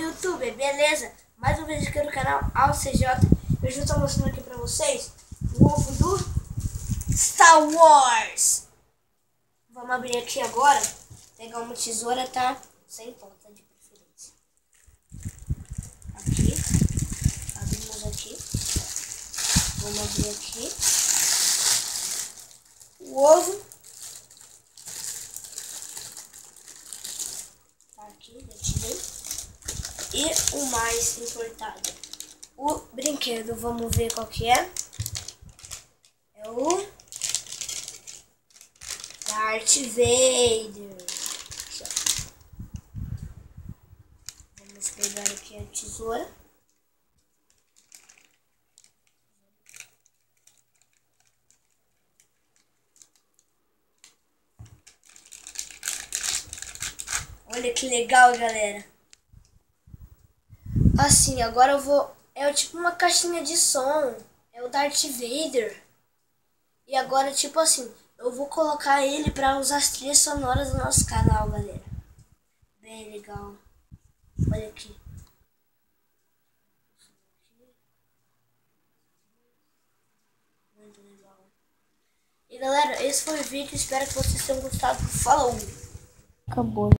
do YouTube, beleza? Mais um vídeo aqui no canal AlCJ. Eu já estou mostrando aqui pra vocês o ovo do Star Wars. Vamos abrir aqui agora. Pegar uma tesoura, tá? Sem ponta de preferência. Aqui. Abrimos aqui. Vamos abrir aqui. O ovo. Tá aqui, retirei. E o mais importado, o brinquedo, vamos ver qual que é. É o Darth Vader. Aqui, ó. Vamos pegar aqui a tesoura. Olha que legal, galera. Assim, agora eu vou... É tipo uma caixinha de som. É o Darth Vader. E agora, tipo assim, eu vou colocar ele pra usar as trilhas sonoras do nosso canal, galera. Bem legal. Olha aqui. Muito legal. E galera, esse foi o vídeo. Espero que vocês tenham gostado. Falou! Acabou.